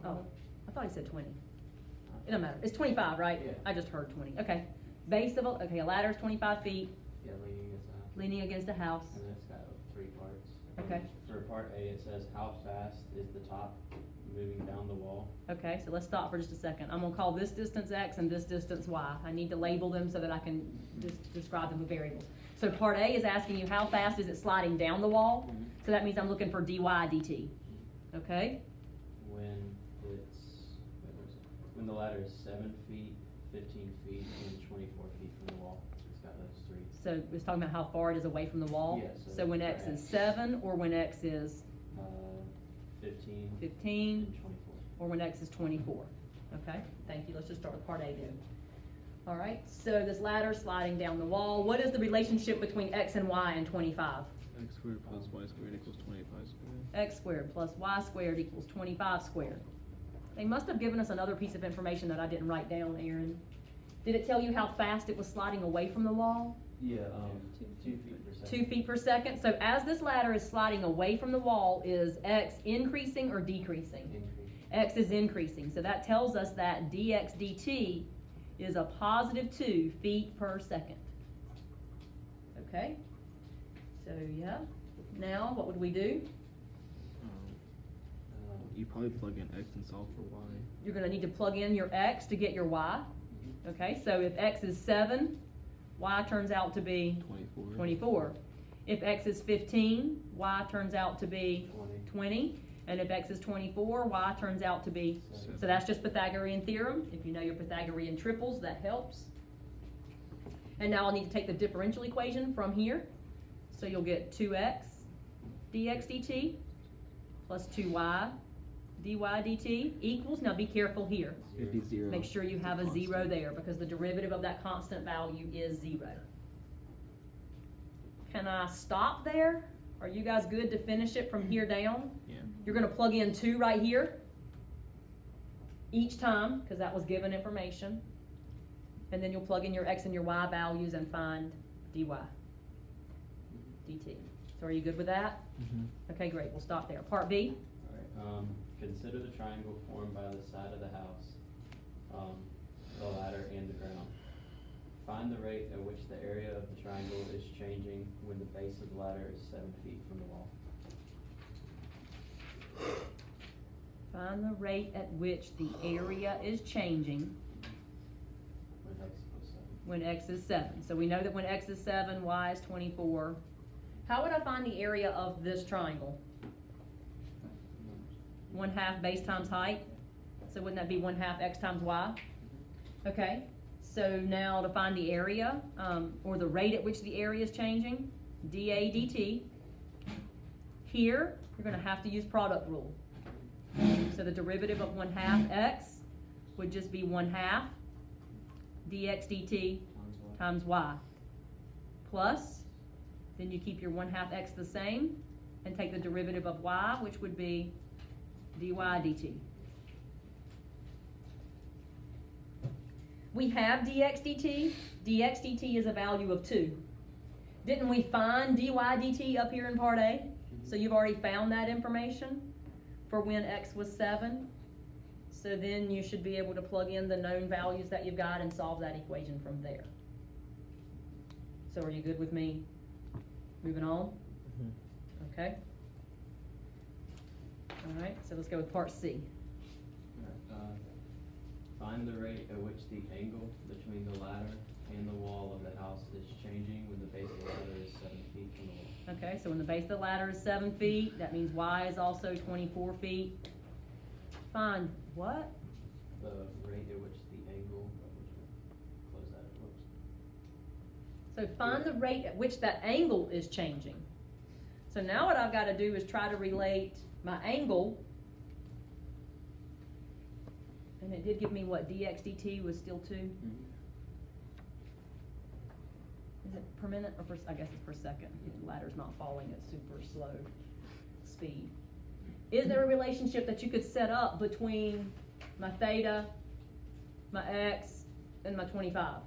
Oh, I thought he said 20. It doesn't matter. It's 25, right? Yeah. I just heard 20. Okay. Base of a ladder is 25 feet, Yeah, leaning against the house. leaning against a house. And then it's got 3 parts. Okay. For part A, it says how fast is the top moving down the wall? Okay, so let's stop for just a second. I'm gonna call this distance X and this distance Y. I need to label them so that I can just describe them with variables. So part A is asking you how fast is it sliding down the wall? Mhm. So that means I'm looking for dy dt. Okay? When it's, where is it? When the ladder is 7 feet, 15 feet, and 24 feet from the wall. It's got those 3. So it's talking about how far it is away from the wall? Yeah, So when X is 7 or when X is 15. 15 And 24. or when X is 24. Okay, thank you. Let's just start with part A then. All right, so this ladder sliding down the wall. What is the relationship between X and Y and 25? X squared plus y squared equals 25 squared. X squared plus Y squared equals 25 squared. They must have given us another piece of information that I didn't write down, Aaron. Did it tell you how fast it was sliding away from the wall? Yeah, 2 feet per second. 2 feet per second. So as this ladder is sliding away from the wall, is X increasing or decreasing? Increase. X is increasing. So that tells us that dx dt is a positive 2 feet per second. Okay? So yeah. Now what would we do? You probably plug in x and solve for y. You're going to need to plug in your X to get your Y. Okay? So if X is 7, Y turns out to be 24. 24. If X is 15, Y turns out to be 20. 20. And if X is 24, Y turns out to be, so that's just Pythagorean theorem. If you know your Pythagorean triples, that helps. And now I'll need to take the differential equation from here. So you'll get 2x dx dt plus 2y dy dt equals, now be careful here. It'd be 0. Make sure you have a 0 there because the derivative of that constant value is 0. Can I stop there? Are you guys good to finish it from here down? Yeah. You're going to plug in 2 right here each time because that was given information. And then you'll plug in your x and your y values and find dy dt. So are you good with that? Mm-hmm. Okay, great. We'll stop there. Part B. Alright, consider the triangle formed by the side of the house, the ladder, and the ground. Find the rate at which the area of the triangle is changing when the base of the ladder is 7 feet from the wall. Find the rate at which the area is changing When X equals 7. when x is 7. So we know that when x is 7, y is 24. How would I find the area of this triangle? 1/2 base times height. So wouldn't that be 1/2 x times y? Okay. So now to find the area, or the rate at which the area is changing, dA dt. Here, you're going to have to use product rule. So the derivative of 1/2 x would just be 1/2 dx dt times y. Plus, then you keep your 1/2 x the same and take the derivative of y, which would be dy dt. We have dx dt. Dx dt is a value of 2. Didn't we find dy dt up here in part A? So you've already found that information for when x was 7. So then you should be able to plug in the known values that you've got and solve that equation from there. So are you good with me moving on? Mm-hmm. Okay. All right, so let's go with part C. Alright, find the rate at which the angle between the ladder and the wall of the house is changing when the base of the ladder is 7 feet from the wall. Okay, so when the base of the ladder is 7 feet, that means y is also 24 feet. Find what? The rate at which the angle, close that, whoops. So find the rate at which that angle is changing. So now what I've got to do is try to relate my angle, and it did give me what, dx dt was still 2? Is it per minute or per, I guess it's per second. The ladder's not falling at super slow speed. Is there a relationship that you could set up between my theta, my x, and my 25?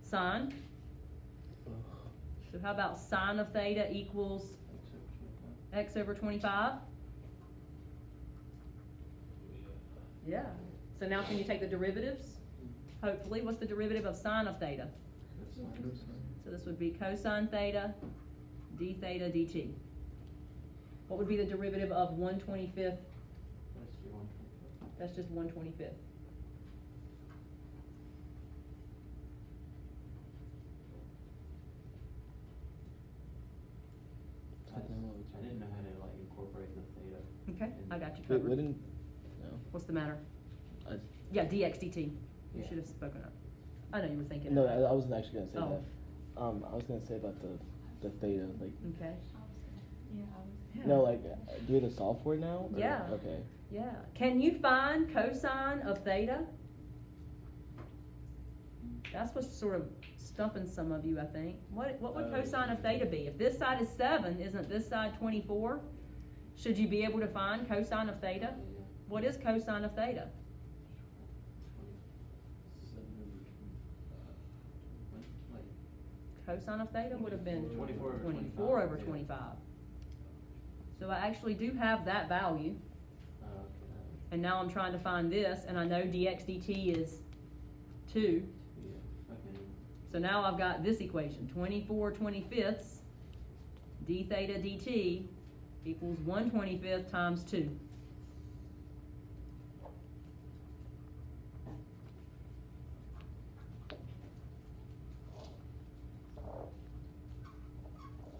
Sine? So how about sine of theta equals x over 25? Yeah, so now can you take the derivatives? Hopefully, what's the derivative of sine of theta? That's fine. Cosine. So this would be cosine theta, d theta dt. What would be the derivative of 1/25th? Let's do 1/25. That's just 1/25th. I didn't know how to like incorporate the theta. Okay, I got you Wait, covered. wouldn't, no, What's the matter? I, Yeah, dx dt. You Yeah. should have spoken up. I know you were thinking. no, of that. I wasn't actually gonna say Oh. that. I was gonna say about the theta, like, Okay. Yeah. no, like, do we have to solve for it now? or- Yeah. Okay. Yeah. Can you find cosine of theta? That's what's sort of stumping some of you, I think. What would cosine of theta be? If this side is 7, isn't this side 24? Should you be able to find cosine of theta? What is cosine of theta? Cosine of theta would have been 24 over 24 over 25, yeah. 25. So I actually do have that value. Okay. And now I'm trying to find this, and I know dx dt is 2. Yeah, okay. So now I've got this equation, 24/25 d theta dt equals 1/25 times 2.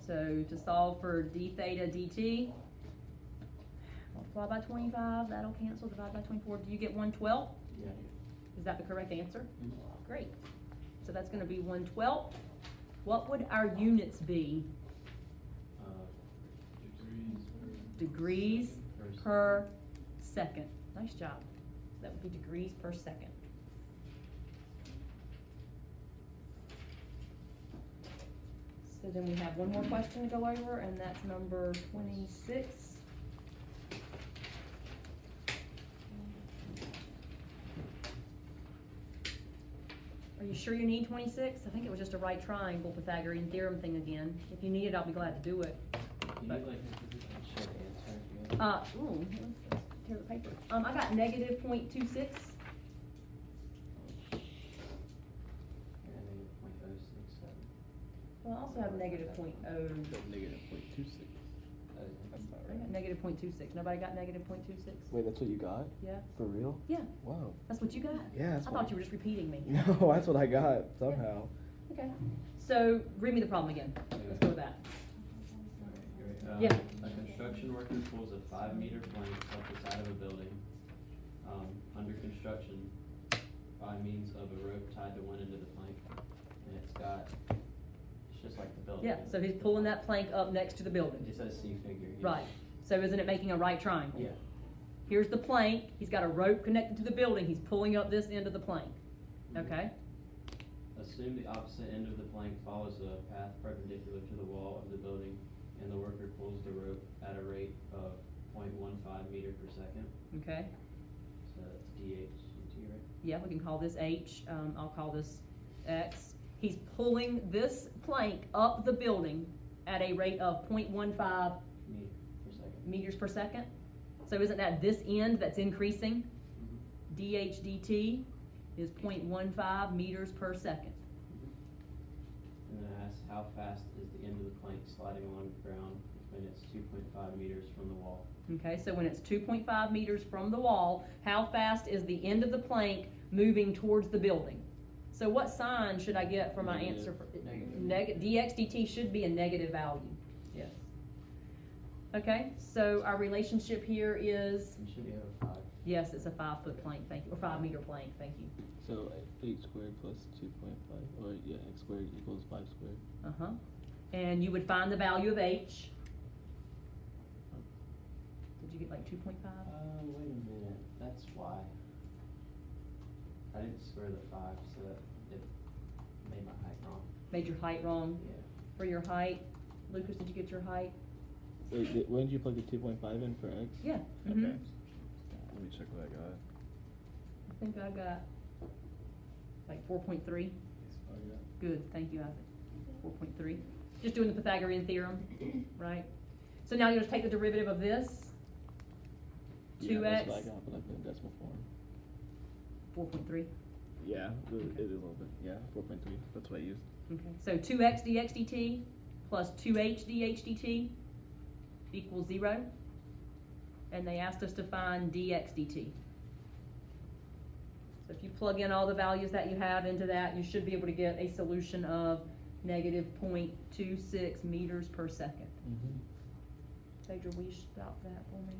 So to solve for d theta dt, multiply by 25, that'll cancel, divide by 24. Do you get 1/12? Yeah. Is that the correct answer? Mhm. Great. So that's gonna be 1/12. What would our units be? Degrees per second. Nice job. That would be degrees per second. So then we have one more question to go over, and that's number 26. Are you sure you need 26? I think it was just a right triangle Pythagorean theorem thing again. If you need it, I'll be glad to do it. You need like a short answer if you want. Ooh, let's tear the paper. I got negative 0.26. Yeah, maybe 0.067. Well, I also have negative 0.0. Negative 0.26. That's not I got right. negative 0.26. Nobody got negative 0.26? Wait, that's what you got? Yeah. For real? Yeah, Wow. that's what you got. Yeah, that's I what thought you were just repeating me. No, that's what I got somehow. Okay. So, read me the problem again. Let's go with that. Alright, Yeah. A construction worker pulls a 5-meter plank up the side of a building, under construction by means of a rope tied to one end of the plank. And it's just like the building. Yeah, so he's pulling that plank up next to the building. It says C figure. Yeah. Right. So isn't it making a right triangle? Yeah. Here's the plank, he's got a rope connected to the building, he's pulling up this end of the plank. Okay? Assume the opposite end of the plank follows a path perpendicular to the wall of the building, and the worker pulls the rope at a rate of 0.15 meter per second. Okay? So that's DHT, right? Yeah, we can call this H, I'll call this X. He's pulling this plank up the building at a rate of 0.15 Meter per second. meters per second. So isn't that this end that's increasing? Mhm. DH dt is 0.15 meters per second. And then it asks how fast is the end of the plank sliding along the ground when it's 2.5 meters from the wall. Okay, so when it's 2.5 meters from the wall, how fast is the end of the plank moving towards the building? So what sign should I get for my Negative. answer? Negative. Dx dt should be a negative value, yes. Okay, so our relationship here is, It should be over 5. yes, it's a 5-foot plank, thank you, or 5-meter plank, thank you. So 8 squared plus 2.5, or yeah, x squared equals 5 squared. Uh-huh. And you would find the value of h. Did you get like 2.5? Wait a minute, that's why. I didn't square the 5, so that it made my height wrong. Made your height wrong Yeah. for your height. Lucas, did you get your height? Wait, when did you plug the 2.5 in for x? Yeah. Okay. Mhm. Let me check what I got. I think I got like 4.3. Good, thank you, Isaac. 4.3. Just doing the Pythagorean theorem, right? So now you just take the derivative of this. two Yeah, x, that's like, like in decimal form. 4.3. Yeah, it is a little bit, yeah, 4.3, that's what I used. Okay, so 2x dx dt plus 2h dh dt equals 0. And they asked us to find dx dt. So if you plug in all the values that you have into that, you should be able to get a solution of negative 0.26 meters per second. Mm-hmm. Phaedra, will you stop that for me?